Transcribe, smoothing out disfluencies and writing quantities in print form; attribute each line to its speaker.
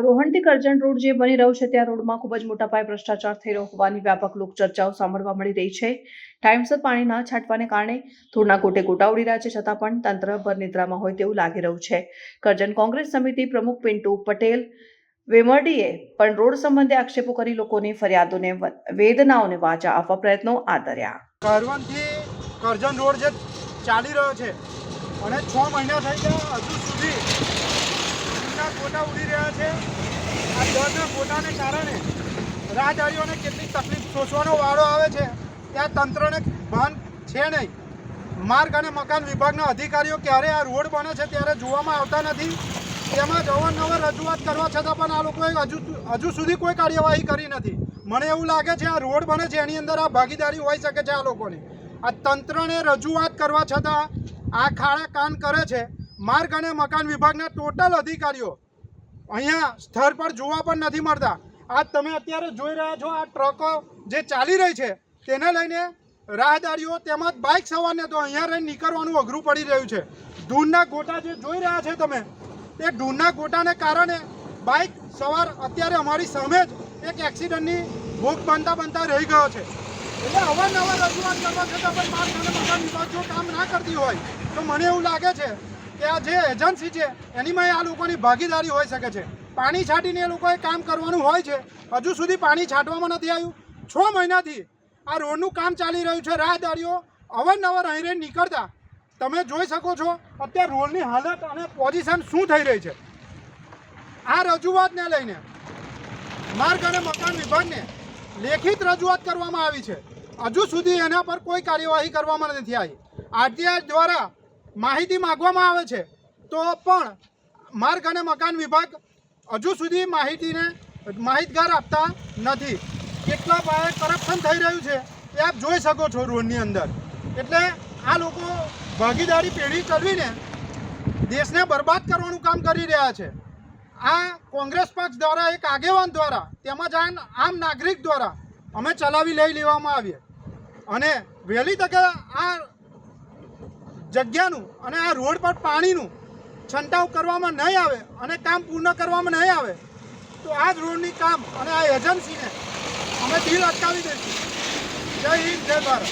Speaker 1: રોહણથી Karjan road જે બની રહ્યો છે ત્યાં રોડમાં ખૂબ જ મોટા પાયે ભ્રષ્ટાચાર થઈ રહ્યો હોવાની વ્યાપક લોકચર્ચાઓ સાંભળવા મળી રહી છે। ટાઈમસર પાણી ન છાંટવાને કારણે ધૂળના ગોટે ગોટા ઉડી રહ્યા છે, છતાં પણ તંત્ર ભરનિદ્રામાં હોય તેવું લાગી રહ્યું છે। કરજણ કોંગ્રેસ સમિતિ પ્રમુખ પિન્ટુ પટેલ વેમરડીએ પણ રોડ સંબંધે આક્ષેપો કરી લોકોની ફરિયાદોને વેદનાઓને વાચા આપવા પ્રયત્નો આદર્યા।
Speaker 2: કારવનથી કરજણ રોડ જે ચાલી રહ્યો છે અને 6 મહિના થઈ ગયા, હજુ સુધી ધૂળના ગોટા ઉડી રહ્યા છે। આ દરના ગોટાને કારણે રાહદારીઓને કેટલી તકલીફ સોચવાનો વારો આવે છે ત્યાં તંત્રને ભાન છે નહીં। માર્ગ અને મકાન વિભાગના અધિકારીઓ ક્યારે આ રોડ બને છે ત્યારે જોવામાં આવતા નથી। તેમાં અવારનવાર રજૂઆત કરવા છતાં પણ આ લોકોએ હજુ સુધી કોઈ કાર્યવાહી કરી નથી। મને એવું લાગે છે આ રોડ બને છે એની અંદર આ ભાગીદારી હોઈ શકે છે આ લોકોની। આ તંત્રને રજૂઆત કરવા છતાં આ ખાડા કાન કરે છે। માર્ગ અને મકાન વિભાગના ટોટલ અધિકારીઓ અહીંયા સ્થળ પર જોવા પણ નથી મળતા। આ તમે અત્યારે જોઈ રહ્યા છો, આ ટ્રકો જે ચાલી રહી છે તેને લઈને રાહદારીઓ તેમજ બાઇક સવારને તો અહીંયા રહીને નીકળવાનું અઘરું પડી રહ્યું છે। ધૂળના ગોટા જે જોઈ રહ્યા છે તમે, એ ધૂળના ગોટાને કારણે બાઇક સવાર અત્યારે અમારી સામે જ એક એક્સિડન્ટની ભોગ બનતા રહી ગયો છે। એટલે અવારનવાર રજૂઆત કરવા છતાં પણ માર્ગ અને મકાન વિભાગ જો કામ ના કરતી હોય તો મને એવું લાગે છે કે આ જે એજન્સી છે એનીમાં આ લોકોની ભાગીદારી હોઈ શકે છે। પાણી છાંટીને એ લોકોએ કામ કરવાનું હોય છે, હજુ સુધી પાણી છાંટવામાં નથી આવ્યું। 6 મહિનાથી આ રોડનું કામ ચાલી રહ્યું છે। રાહદારીઓ અવારનવાર અહીં રહીને નીકળતા તમે જોઈ શકો છો અત્યારે રોડની હાલત અને પોઝિશન શું થઈ રહી છે। આ રજૂઆતને લઈને માર્ગ અને મકાન વિભાગને લેખિત રજૂઆત કરવામાં આવી છે, હજુ સુધી એના પર કોઈ કાર્યવાહી કરવામાં નથી આવી। આરટીઆઈ દ્વારા માહિતી માગવામાં આવે છે તો પણ માર્ગ અને મકાન વિભાગ હજુ સુધી માહિતગાર આપતા નથી। કેટલા પાયે કરપ્શન થઈ રહ્યું છે એ આપ જોઈ શકો છો રોડની અંદર। એટલે આ લોકો ભાગીદારી પેઢી કરવીને દેશને બરબાદ કરવાનું કામ કરી રહ્યા છે। આ કોંગ્રેસ પક્ષ દ્વારા એક આગેવાન દ્વારા તેમજ આમ નાગરિક દ્વારા અમે ચલાવી લેવામાં આવીએ અને વહેલી તકે આ જગ્યાનું અને આ રોડ પર પાણીનું છંટાવ કરવામાં નહીં આવે અને કામ પૂર્ણ કરવામાં નહીં આવે તો આ જ રોડની કામ અને આ એજન્સીને અમે ડીલ અટકાવી દઈશું। જય હિન્દ, જય ભારત।